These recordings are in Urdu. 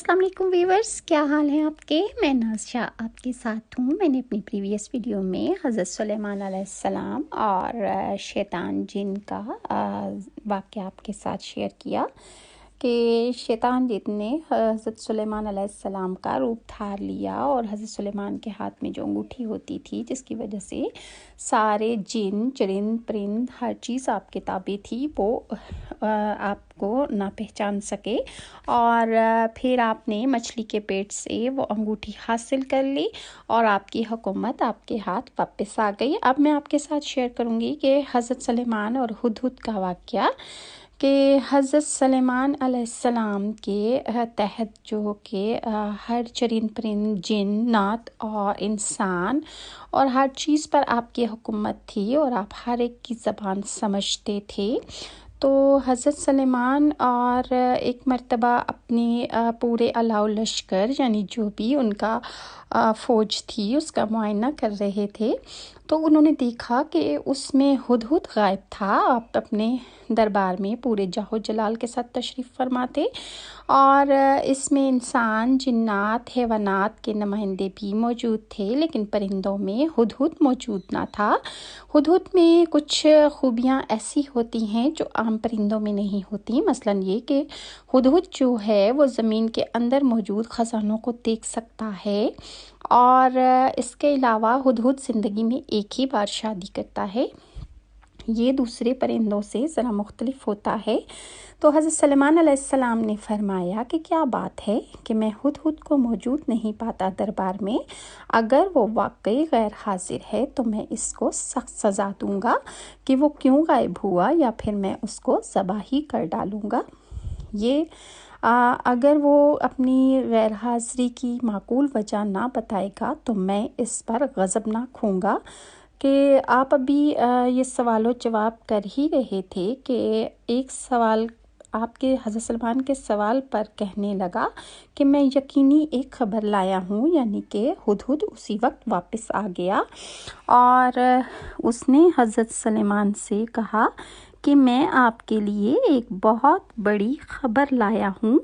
السلام علیکم ویورز، کیا حال ہیں آپ کے؟ میں نازشہ آپ کے ساتھ ہوں۔ میں نے اپنی پریویس ویڈیو میں حضرت سلیمان علیہ السلام اور شیطان جن کا واقعہ آپ کے ساتھ شیئر کیا کہ شیطان جن نے حضرت سلیمان علیہ السلام کا روپ دھار لیا اور حضرت سلیمان کے ہاتھ میں جو انگوٹھی ہوتی تھی جس کی وجہ سے سارے جن، چرند، پرند، ہر چیز آپ کے تابع تھی، وہ آپ کو نہ پہچان سکے، اور پھر آپ نے مچھلی کے پیٹ سے وہ انگوٹھی حاصل کر لی اور آپ کی حکومت آپ کے ہاتھ واپس آ گئی۔ اب میں آپ کے ساتھ شیئر کروں گی کہ حضرت سلیمان اور ہدہد کا واقعہ، کہ حضرت سلیمان علیہ السلام کے تحت جو کہ ہر چرند پرند، جنات اور انسان اور ہر چیز پر آپ کی حکومت تھی اور آپ ہر ایک کی زبان سمجھتے تھے۔ تو حضرت سلیمان اور ایک مرتبہ اپنی پورے علاؤ لشکر، یعنی جو بھی ان کا فوج تھی، اس کا معائنہ کر رہے تھے، تو انہوں نے دیکھا کہ اس میں ہدہد غائب تھا۔ آپ اپنے دربار میں پورے جاہ و جلال کے ساتھ تشریف فرما تھے، اور اس میں انسان، جنات، حیوانات کے نمائندے بھی موجود تھے، لیکن پرندوں میں ہدہد موجود نہ تھا۔ ہدہد میں کچھ خوبیاں ایسی ہوتی ہیں جو عام پرندوں میں نہیں ہوتی، مثلاً یہ کہ ہدہد جو ہے وہ زمین کے اندر موجود خزانوں کو دیکھ سکتا ہے، اور اس کے علاوہ ہدہد زندگی میں ایک ہی بار شادی کرتا ہے۔ یہ دوسرے پرندوں سے ذرا مختلف ہوتا ہے۔ تو حضرت سلیمان علیہ السلام نے فرمایا کہ کیا بات ہے کہ میں ہدہد کو موجود نہیں پاتا دربار میں، اگر وہ واقعی غیر حاضر ہے تو میں اس کو سخت سزا دوں گا کہ وہ کیوں غائب ہوا، یا پھر میں اس کو ذبح ہی کر ڈالوں گا۔ یہ اگر وہ اپنی غیر حاضری کی معقول وجہ نہ بتائے گا تو میں اس پر غضبناک ہوں گا۔ کہ آپ ابھی یہ سوال و جواب کر ہی رہے تھے کہ ایک سوال آپ کے حضرت سلیمان کے سوال پر کہنے لگا کہ میں یقینی ایک خبر لایا ہوں، یعنی کہ ہدہد اسی وقت واپس آ گیا، اور اس نے حضرت سلیمان سے کہا کہ میں آپ کے لیے ایک بہت بڑی خبر لایا ہوں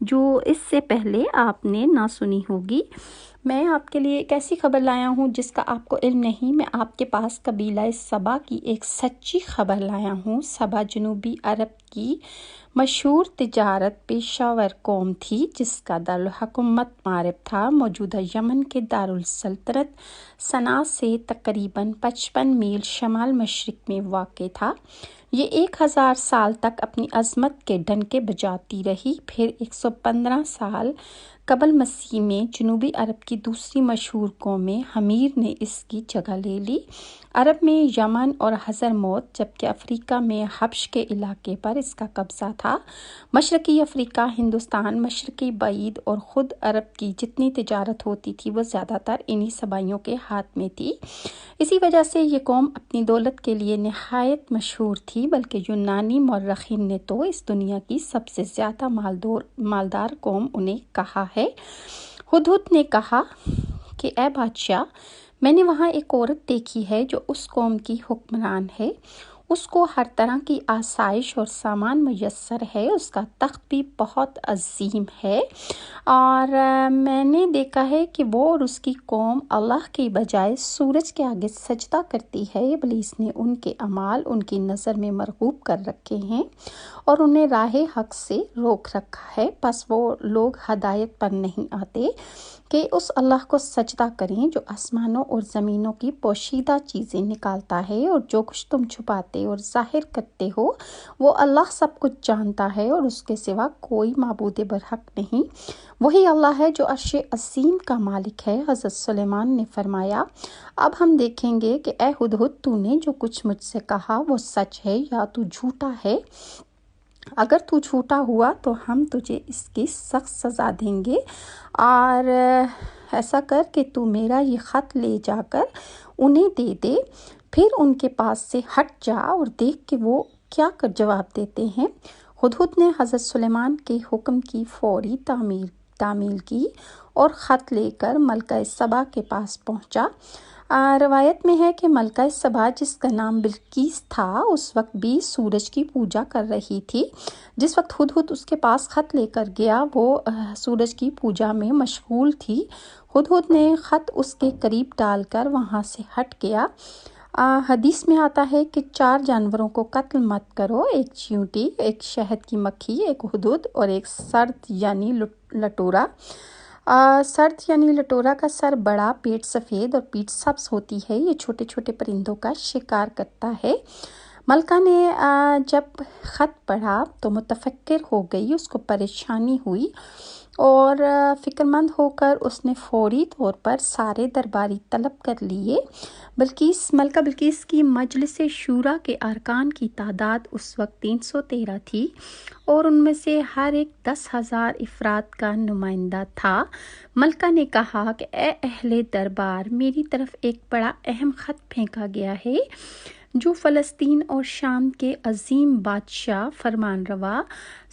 جو اس سے پہلے آپ نے نہ سنی ہوگی۔ میں آپ کے لیے ایک ایسی خبر لایا ہوں جس کا آپ کو علم نہیں۔ میں آپ کے پاس قبیلہ سبا کی ایک سچی خبر لایا ہوں۔ سبا جنوبی عرب کی مشہور تجارت پیشہ ور قوم تھی جس کا دارالحکومت مارب تھا، موجودہ یمن کے دارالسلطنت صنعا سے تقریباً 55 میل شمال مشرق میں واقع تھا۔ یہ 1000 سال تک اپنی عظمت کے ڈنکے بجاتی رہی، پھر 115 سال قبل مسیح میں جنوبی عرب کی دوسری مشہور قوم حمیر نے اس کی جگہ لے لی۔ عرب میں یمن اور حضرموت، جبکہ افریقہ میں حبش کے علاقے پر اس کا قبضہ تھا۔ مشرقی افریقہ، ہندوستان، مشرقی بعید اور خود عرب کی جتنی تجارت ہوتی تھی وہ زیادہ تر انہی سبائیوں کے ہاتھ میں تھی۔ اسی وجہ سے یہ قوم اپنی دولت کے لیے نہایت مشہور تھی، بلکہ یونانی مورخین نے تو اس دنیا کی سب سے زیادہ مالدار قوم انہیں کہا ہے۔ ہدہد نے کہا کہ اے بادشاہ، میں نے وہاں ایک عورت دیکھی ہے جو اس قوم کی حکمران ہے، اس کو ہر طرح کی آسائش اور سامان میسر ہے، اس کا تخت بھی بہت عظیم ہے، اور میں نے دیکھا ہے کہ وہ اور اس کی قوم اللہ کے بجائے سورج کے آگے سجدہ کرتی ہے۔ ابلیس نے ان کے اعمال ان کی نظر میں مرغوب کر رکھے ہیں اور انہیں راہ حق سے روک رکھا ہے، پس وہ لوگ ہدایت پر نہیں آتے کہ اس اللہ کو سجدہ کریں جو آسمانوں اور زمینوں کی پوشیدہ چیزیں نکالتا ہے، اور جو کچھ تم چھپاتے اور ظاہر کرتے ہو وہ اللہ سب کچھ جانتا ہے، اور اس کے سوا کوئی معبود برحق نہیں۔ وہی اللہ ہے جو عرش عظیم کا مالک ہے۔ حضرت سلیمان نے فرمایا، اب ہم دیکھیں گے کہ اے ہدہد، تو نے جو کچھ مجھ سے کہا وہ سچ ہے یا تو جھوٹا ہے۔ اگر تو جھوٹا ہوا تو ہم تجھے اس کی سخت سزا دیں گے، اور ایسا کر کہ تو میرا یہ خط لے جا کر انہیں دے دے، پھر ان کے پاس سے ہٹ جا اور دیکھ کہ وہ کیا کر جواب دیتے ہیں۔ ہدہد نے حضرت سلیمان کے حکم کی فوری تعمیل کی اور خط لے کر ملکہ سبا کے پاس پہنچا۔ روایت میں ہے کہ ملکہ سبا جس کا نام بلقیس تھا اس وقت بھی سورج کی پوجا کر رہی تھی۔ جس وقت ہدہد اس کے پاس خط لے کر گیا وہ سورج کی پوجا میں مشغول تھی۔ ہدہد نے خط اس کے قریب ڈال کر وہاں سے ہٹ گیا۔ حدیث میں آتا ہے کہ 4 جانوروں کو قتل مت کرو، ایک چیونٹی، ایک شہد کی مکھی، ایک ہدہد اور ایک سرد یعنی لٹورا۔ سرد یعنی لٹورا کا سر بڑا، پیٹ سفید اور پیٹھ سبز ہوتی ہے۔ یہ چھوٹے چھوٹے پرندوں کا شکار کرتا ہے۔ ملکہ نے جب خط پڑھا تو متفکر ہو گئی، اس کو پریشانی ہوئی اور فکر مند ہو کر اس نے فوری طور پر سارے درباری طلب کر لیے۔ ملکہ بلقیس کی مجلس شورا کے ارکان کی تعداد اس وقت 313 تھی اور ان میں سے ہر ایک 10,000 افراد کا نمائندہ تھا۔ ملکہ نے کہا کہ اے اہل دربار، میری طرف ایک بڑا اہم خط پھینکا گیا ہے جو فلسطین اور شام کے عظیم بادشاہ فرمانروا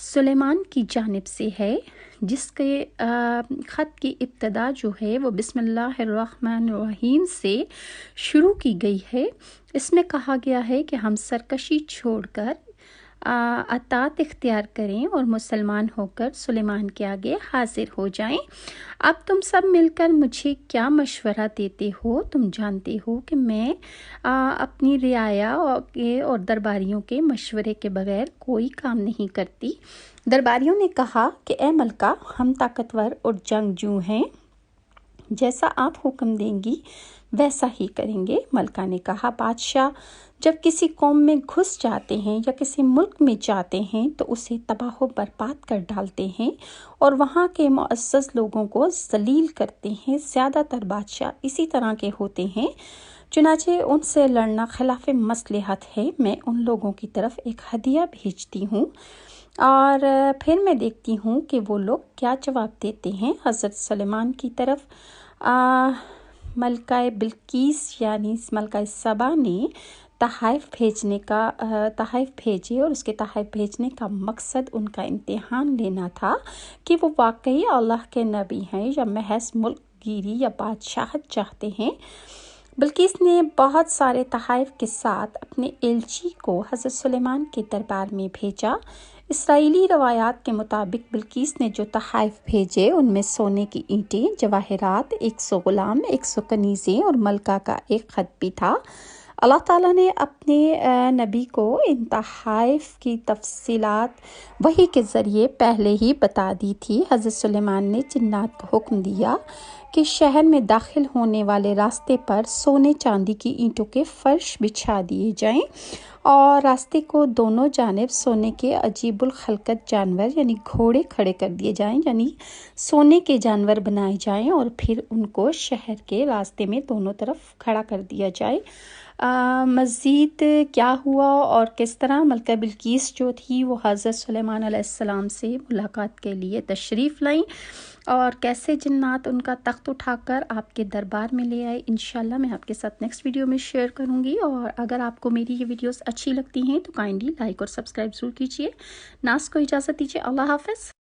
سلیمان کی جانب سے ہے، جس کے خط کی ابتدا جو ہے وہ بسم اللہ الرحمن الرحیم سے شروع کی گئی ہے۔ اس میں کہا گیا ہے کہ ہم سرکشی چھوڑ کر اطاعت اختیار کریں اور مسلمان ہو کر سلیمان کے آگے حاضر ہو جائیں۔ اب تم سب مل کر مجھے کیا مشورہ دیتے ہو؟ تم جانتے ہو کہ میں اپنی رعایا اور درباریوں کے مشورے کے بغیر کوئی کام نہیں کرتی۔ درباریوں نے کہا کہ اے ملکہ، ہم طاقتور اور جنگجو ہیں، جیسا آپ حکم دیں گی ویسا ہی کریں گے۔ ملکہ نے کہا بادشاہ جب کسی قوم میں گھس جاتے ہیں یا کسی ملک میں جاتے ہیں تو اسے تباہ و برباد کر ڈالتے ہیں اور وہاں کے معزز لوگوں کو ذلیل کرتے ہیں۔ زیادہ تر بادشاہ اسی طرح کے ہوتے ہیں، چنانچہ ان سے لڑنا خلاف مصلحت ہے۔ میں ان لوگوں کی طرف ایک ہدیہ بھیجتی ہوں اور پھر میں دیکھتی ہوں کہ وہ لوگ کیا جواب دیتے ہیں۔ حضرت سلیمان کی طرف ملکہ بلقیس یعنی ملکہ سبا نے تحائف بھیجے اور اس کے تحائف بھیجنے کا مقصد ان کا امتحان لینا تھا کہ وہ واقعی اللہ کے نبی ہیں یا محض ملک گیری یا بادشاہت چاہتے ہیں۔ بلقیس نے بہت سارے تحائف کے ساتھ اپنے ایلچی کو حضرت سلیمان کے دربار میں بھیجا۔ اسرائیلی روایات کے مطابق بلقیس نے جو تحائف بھیجے ان میں سونے کی اینٹیں، جواہرات، 100 غلام، 100 کنیزیں اور ملکہ کا ایک خط بھی تھا۔ اللہ تعالیٰ نے اپنے نبی کو ان تحائف کی تفصیلات وحی کے ذریعے پہلے ہی بتا دی تھی۔ حضرت سلیمان نے جنات کو حکم دیا کہ شہر میں داخل ہونے والے راستے پر سونے چاندی کی اینٹوں کے فرش بچھا دیے جائیں اور راستے کو دونوں جانب سونے کے عجیب الخلقت جانور یعنی گھوڑے کھڑے کر دیے جائیں، یعنی سونے کے جانور بنائے جائیں اور پھر ان کو شہر کے راستے میں دونوں طرف کھڑا کر دیا جائے۔ مزید کیا ہوا اور کس طرح ملکہ بلقیس جو تھی وہ حضرت سلیمان علیہ السلام سے ملاقات کے لیے تشریف لائیں اور کیسے جنات ان کا تخت اٹھا کر آپ کے دربار میں لے آئے، انشاءاللہ میں آپ کے ساتھ نیکسٹ ویڈیو میں شیئر کروں گی۔ اور اگر آپ کو میری یہ ویڈیوز اچھی لگتی ہیں تو کائنڈلی لائک اور سبسکرائب ضرور کیجیے۔ ناز کو اجازت دیجیے، اللہ حافظ۔